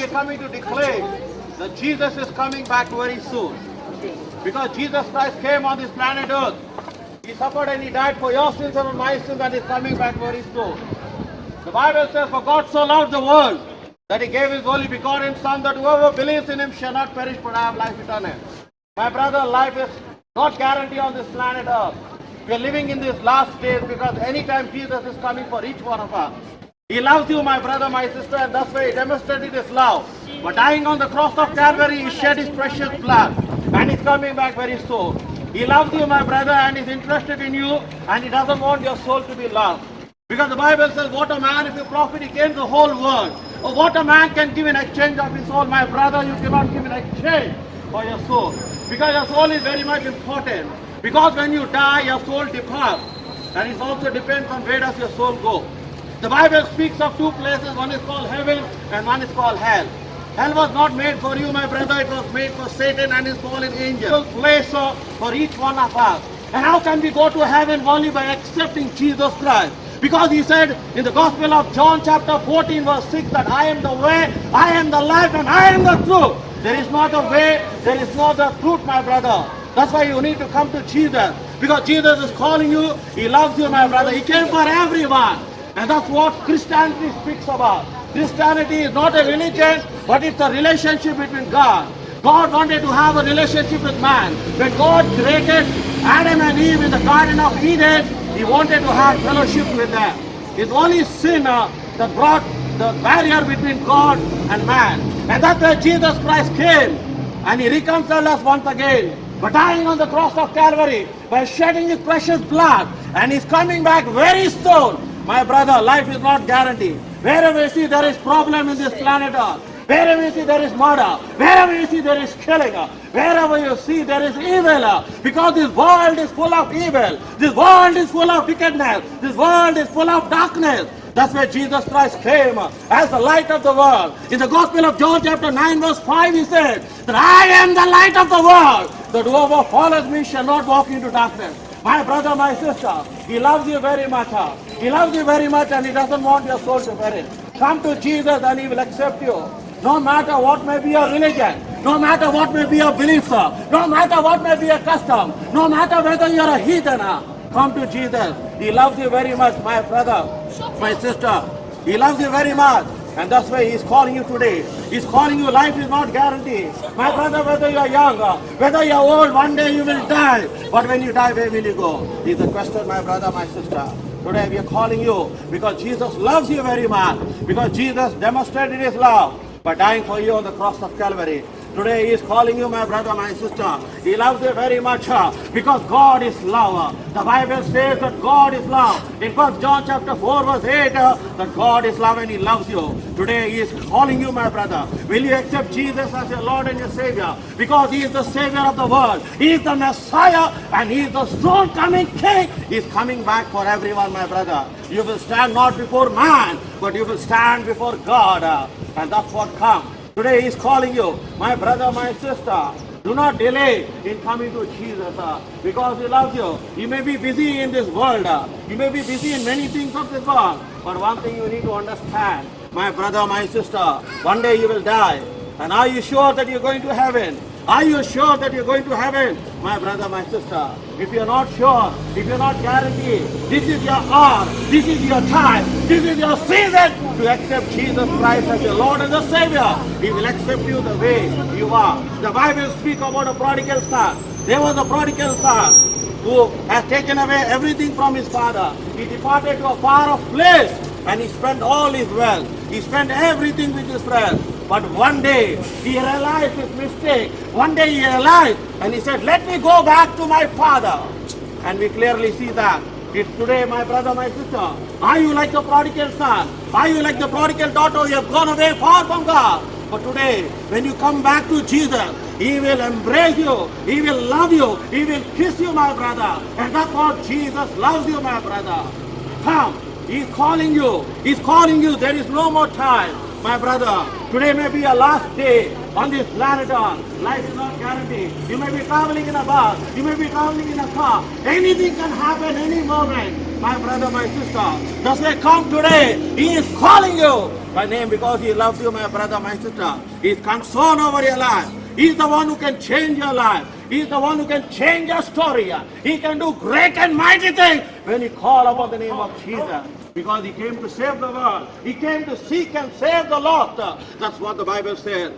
are coming to declare that Jesus is coming back very soon. Because Jesus Christ came on this planet Earth. He suffered and He died for your sins and my sins, and He is coming back very soon. The Bible says, for God so loved the world that He gave His only begotten Son, that whoever believes in Him shall not perish but have life eternal. My brother, life is not guaranteed on this planet Earth. We are living in these last days because anytime Jesus is coming for each one of us. He loves you, my brother, my sister, and that's why He demonstrated His love. But dying on the cross of Calvary, He shed His precious blood, and He's coming back very soon. He loves you, my brother, and is interested in you, and He doesn't want your soul to be lost. Because the Bible says, what a man, if you profit, he gains the whole world. Or what a man can give in exchange of his soul. My brother, you cannot give in exchange for your soul. Because your soul is very much important. Because when you die, your soul departs. And it also depends on where does your soul go. The Bible speaks of two places. One is called heaven and one is called hell. Hell was not made for you, my brother. It was made for Satan and his fallen angels. Place for each one of us. And how can we go to heaven? Only by accepting Jesus Christ. Because He said in the Gospel of John chapter 14 verse 6 that I am the way, I am the life, and I am the truth. There is not a way, there is not the truth, my brother. That's why you need to come to Jesus. Because Jesus is calling you. He loves you, my brother. He came for everyone. And that's what Christianity speaks about. Christianity is not a religion, but it's a relationship between God. God wanted to have a relationship with man. When God created Adam and Eve in the Garden of Eden, He wanted to have fellowship with them. It's only sin that brought the barrier between God and man. And that's why Jesus Christ came. And He reconciled us once again. By dying on the cross of Calvary, by shedding His precious blood. And He's coming back very soon. My brother, life is not guaranteed. Wherever you see there is problem in this planet Earth. Wherever you see there is murder. Wherever you see there is killing. Wherever you see there is evil. Because this world is full of evil. This world is full of wickedness. This world is full of darkness. That's why Jesus Christ came as the light of the world. In the Gospel of John chapter 9 verse 5 He said that I am the light of the world. That whoever follows me shall not walk into darkness. My brother, my sister, He loves you very much. He loves you very much, and He doesn't want your soul to perish. Come to Jesus and He will accept you. No matter what may be your religion, no matter what may be your beliefs, no matter what may be your custom, no matter whether you are a heathen, come to Jesus. He loves you very much, my brother, my sister. He loves you very much. And that's why He's calling you today. He's calling you. Life is not guaranteed. My brother, whether you are young, whether you are old, one day you will die. But when you die, where will you go? Is the question, my brother, my sister. Today we are calling you because Jesus loves you very much. Because Jesus demonstrated His love by dying for you on the cross of Calvary. Today He is calling you, my brother, my sister. He loves you very much because God is love. The Bible says that God is love. In 1 John chapter 4 verse 8, that God is love and He loves you. Today He is calling you, my brother. Will you accept Jesus as your Lord and your Savior? Because He is the Savior of the world. He is the Messiah and He is the soon coming King. He is coming back for everyone, my brother. You will stand not before man, but you will stand before God. And that's what comes. Today He is calling you, my brother, my sister. Do not delay in coming to Jesus because He loves you. You may be busy in this world. You may be busy in many things of this world. But one thing you need to understand, my brother, my sister, one day you will die. And are you sure that you're going to heaven? Are you sure that you're going to heaven? My brother, my sister, if you're not sure, if you're not guaranteed, this is your hour, this is your time, this is your season to accept Jesus Christ as your Lord and the Savior. He will accept you the way you are. The Bible speaks about a prodigal son. There was a prodigal son who has taken away everything from his father. He departed to a far off place and he spent all his wealth. He spent everything with his friends. But one day he realized his mistake. One day he realized and he said, let me go back to my father. And we clearly see that. It's today, my brother, my sister. Are you like the prodigal son? Are you like the prodigal daughter? You have gone away far from God. But today, when you come back to Jesus, He will embrace you. He will love you. He will kiss you, my brother. And that's what Jesus loves you, my brother. Come. He's calling you. He's calling you. There is no more time. My brother, today may be your last day on this planet Earth. Life is not guaranteed. You may be traveling in a bus. You may be traveling in a car. Anything can happen any moment. My brother, my sister, that's why come today. He is calling you. by name because He loves you, my brother, my sister. He is concerned over your life. He is the one who can change your life. He is the one who can change your story. He can do great and mighty things when you call upon the name of Jesus. Because He came to save the world. He came to seek and save the lost. That's what the Bible says.